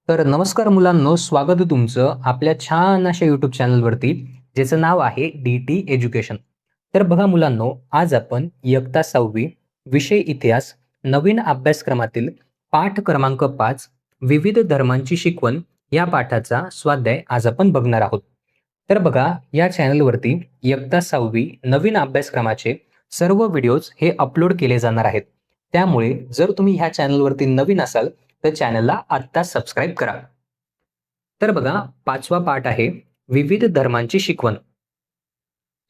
तर नमस्कार मुलांनो, स्वागत आहे तुमचं आपल्या छान अशा यूट्यूब चॅनलवरती, ज्याचं नाव आहे डी एज्युकेशन. तर बघा मुलांनो, आज आपण इयत्ता 6वी विषय इतिहास नवीन अभ्यासक्रमातील पाठ क्रमांक 5 विविध धर्मांची शिकवण या पाठाचा स्वाध्याय आज आपण बघणार आहोत. तर बघा, या चॅनलवरती इयत्ता 6वी नवीन अभ्यासक्रमाचे सर्व व्हिडिओज हे अपलोड केले जाणार आहेत. त्यामुळे जर तुम्ही ह्या चॅनलवरती नवीन असाल तर चॅनलला आत्ता सबस्क्राईब करा. तर बघा, 5वा पाठ आहे विविध धर्मांची शिकवण.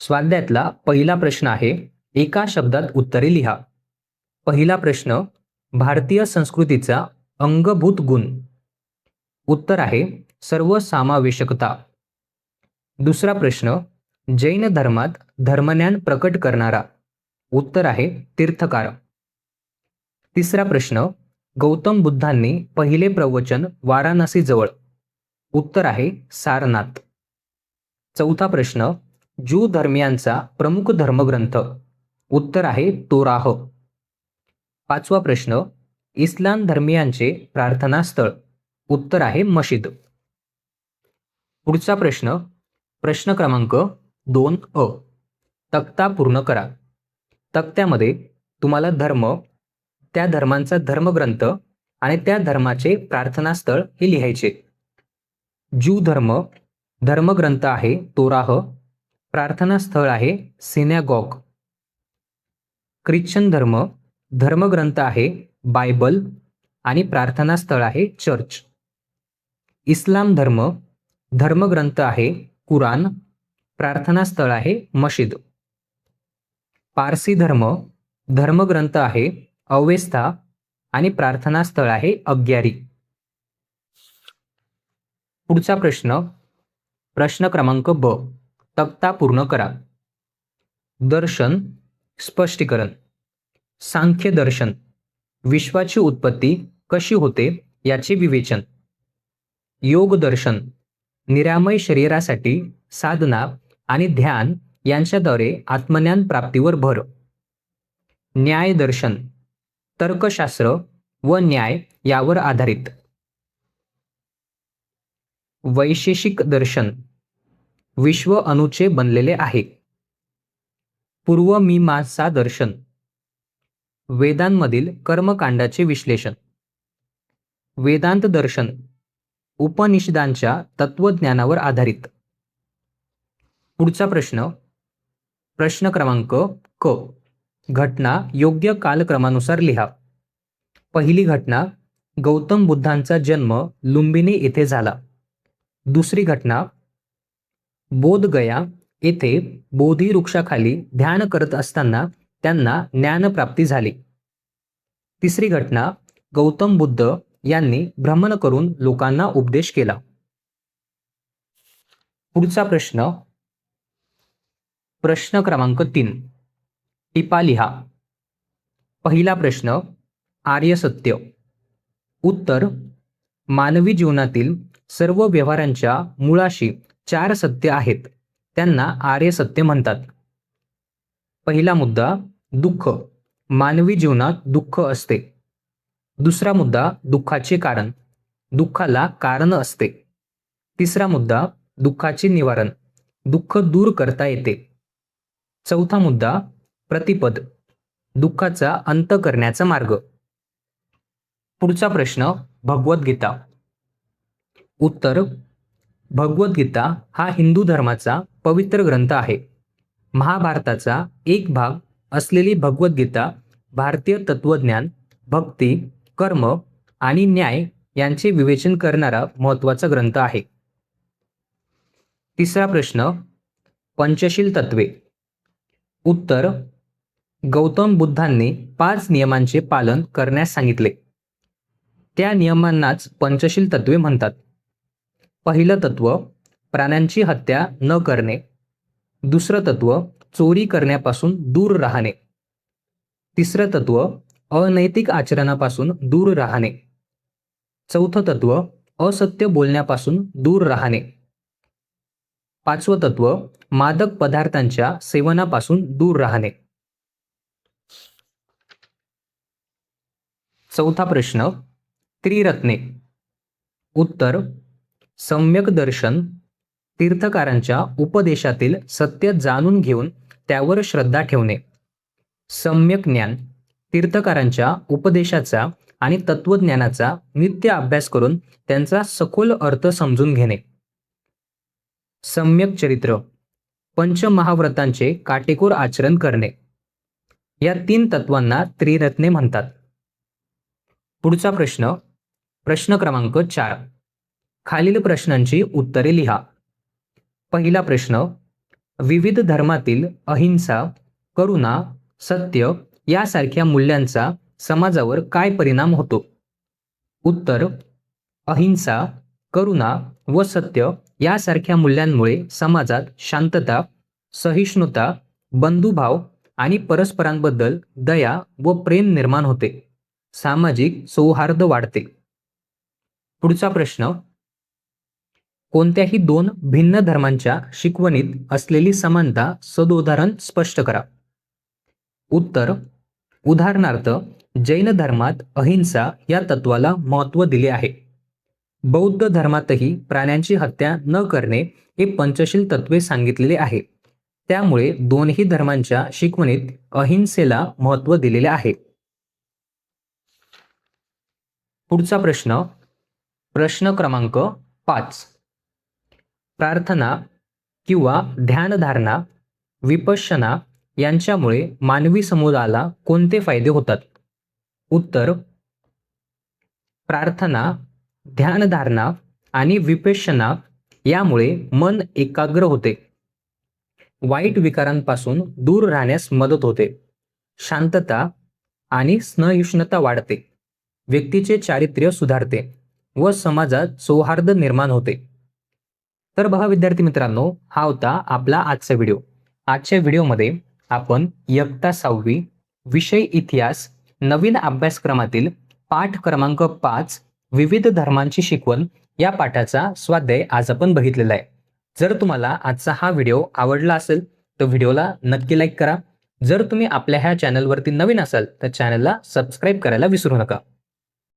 स्वाध्यायातला पहिला प्रश्न आहे, एका शब्दात उत्तरे लिहा. पहिला प्रश्न, भारतीय संस्कृतीचा अंगभूत गुण. उत्तर आहे सर्वसमावेशकता. दुसरा प्रश्न, जैन धर्मात धर्मज्ञान प्रकट करणारा. उत्तर आहे तीर्थकार. तिसरा प्रश्न, गौतम बुद्धांनी पहिले प्रवचन वाराणसी जवळ. उत्तर आहे सारनाथ. चौथा प्रश्न, ज्यू धर्मियांचा प्रमुख धर्मग्रंथ. उत्तर आहे तोराह. पाचवा प्रश्न, इस्लाम धर्मियांचे प्रार्थनास्थळ. उत्तर आहे मशीद. पुढचा प्रश्न, प्रश्न क्रमांक 2 तक्ता पूर्ण करा. तक्त्यामध्ये तुम्हाला धर्म, त्या धर्मांचा धर्मग्रंथ आणि त्या धर्माचे प्रार्थनास्थळ हे लिहायचे. ज्यू धर्म धर्मग्रंथ आहे तोराह, प्रार्थनास्थळ आहे सिनॅगॉग. ख्रिश्चन धर्म धर्मग्रंथ आहे बायबल आणि प्रार्थनास्थळ आहे चर्च. इस्लाम धर्म धर्मग्रंथ आहे कुराण, प्रार्थनास्थळ आहे मशीद. पारसी धर्म धर्मग्रंथ आहे अवेस्ता आणि प्रार्थनास्थळ आहे अग्यारी. पुढचा प्रश्न, प्रश्न क्रमांक ब, तक्ता पूर्ण करा. दर्शन स्पष्टीकरण. सांख्य दर्शन, विश्वाची उत्पत्ती कशी होते याचे विवेचन. योग दर्शन, निरामय शरीरासाठी साधना आणि ध्यान यांच्याद्वारे आत्मज्ञान प्राप्तीवर भर. न्याय दर्शन, तर्कशास्त्र व न्याय यावर आधारित. वैशेषिक दर्शन, विश्व अणूचे बनलेले आहे. पूर्वमीमांसा दर्शन, वेदांमधील कर्मकांडाचे विश्लेषण. वेदांत दर्शन, उपनिषदांच्या तत्वज्ञानावर आधारित. पुढचा प्रश्न, प्रश्न क्रमांक क, घटना योग्य कालक्रमानुसार लिहा. पहिली घटना, गौतम बुद्धांचा जन्म लुंबिनी येथे झाला. दुसरी घटना, बोधगया येथे बोधी वृक्षाखाली ध्यान करत असताना त्यांना ज्ञानप्राप्ती झाली. तिसरी घटना, गौतम बुद्ध यांनी भ्रमण करून लोकांना उपदेश केला. पुढचा प्रश्न, प्रश्न क्रमांक 3, टिपा लिहा. पहिला प्रश्न, आर्य सत्य. उत्तर, मानवी जीवनातील सर्व व्यवहारांच्या मुळाशी 4 सत्य आहेत, त्यांना आर्य सत्य म्हणतात. पहिला मुद्दा, दुःख. मानवी जीवनात दुःख असते. दुसरा मुद्दा, दुःखाचे कारण. दुःखाला कारण असते. तिसरा मुद्दा, दुःखाचे निवारण. दुःख दूर करता येते. चौथा मुद्दा, प्रतिपद. दुःखाचा अंत करण्याचा मार्ग. पुढचा प्रश्न, भगवद्गीता. उत्तर, भगवद्गीता हा हिंदू धर्माचा पवित्र ग्रंथ आहे. महाभारताचा एक भाग असलेली भगवद्गीता भारतीय तत्वज्ञान, भक्ती, कर्म आणि न्याय यांचे विवेचन करणारा महत्त्वाचा ग्रंथ आहे. तिसरा प्रश्न, पंचशील तत्वे. उत्तर, गौतम बुद्धांनी 5 नियमांचे पालन करण्यास सांगितले. त्या नियमांनाच पंचशील तत्वे म्हणतात. पहिलं तत्व, प्राण्यांची हत्या न करणे. दुसरं तत्व, चोरी करण्यापासून दूर राहणे. तिसरं तत्व, अनैतिक आचरणापासून दूर राहणे. चौथं तत्व, असत्य बोलण्यापासून दूर राहणे. पाचवं तत्व, मादक पदार्थांच्या सेवनापासून दूर राहणे. चौथा प्रश्न, त्रिरत्ने. उत्तर सम्यक दर्शन तीर्थकारांच्या उपदेशातील सत्य जाणून घेऊन त्यावर श्रद्धा ठेवणे. सम्यक ज्ञान तीर्थकारांच्या उपदेशाचा आणि तत्वज्ञानाचा नित्य अभ्यास करून त्यांचा सखोल अर्थ समजून घेणे. सम्यक चरित्र पंचमहाव्रतांचे काटेकोर आचरण करणे. या 3 तत्वांना त्रिरत्ने म्हणतात. पुढचा प्रश्न, प्रश्न क्रमांक 4. खालील प्रश्नांची उत्तरे लिहा. पहिला प्रश्न, विविध धर्मातील अहिंसा, करुणा, सत्य यासारख्या मूल्यांचा समाजावर काय परिणाम होतो? उत्तर, अहिंसा, करुणा व सत्य यासारख्या मूल्यांमुळे समाजात शांतता, सहिष्णुता, बंधुभाव आणि परस्परांबद्दल दया व प्रेम निर्माण होते. सामाजिक सौहार्द वाढते. पुढचा प्रश्न, कोणत्याही 2 भिन्न धर्मांच्या शिकवणीत असलेली समानता सदोदाहरण स्पष्ट करा. उत्तर, उदाहरणार्थ जैन धर्मात अहिंसा या तत्वाला महत्त्व दिले आहे. बौद्ध धर्मातही प्राण्यांची हत्या न करणे हे पंचशील तत्वे सांगितलेले आहे. त्यामुळे दोन्ही धर्मांच्या शिकवणीत अहिंसेला महत्त्व दिलेले आहे. पुढचा प्रश्न, प्रश्न क्रमांक 5. प्रार्थना किंवा ध्यानधारणा, विपश्यना यांच्यामुळे मानवी समुदायाला कोणते फायदे होतात? उत्तर, प्रार्थना, ध्यानधारणा आणि विपश्यना यामुळे मन एकाग्र होते. वाईट विकारांपासून दूर राहण्यास मदत होते. शांतता आणि सहिष्णुता वाढते. व्यक्तीचे चारित्र्य सुधारते व समाजात सौहार्द निर्माण होते. तर बघा विद्यार्थी मित्रांनो, हा होता आपला आजचा व्हिडिओ. आजच्या व्हिडिओमध्ये आपण इयत्ता 6वी विषय इतिहास नवीन अभ्यासक्रमातील पाठ क्रमांक 5 विविध धर्मांची शिकवण या पाठाचा स्वाध्याय आज आपण बघितलेला आहे. जर तुम्हाला आजचा हा व्हिडिओ आवडला असेल तर व्हिडिओला नक्की लाईक करा. जर तुम्ही आपल्या ह्या चॅनलवरती नवीन असाल तर चॅनलला सबस्क्राईब करायला विसरू नका.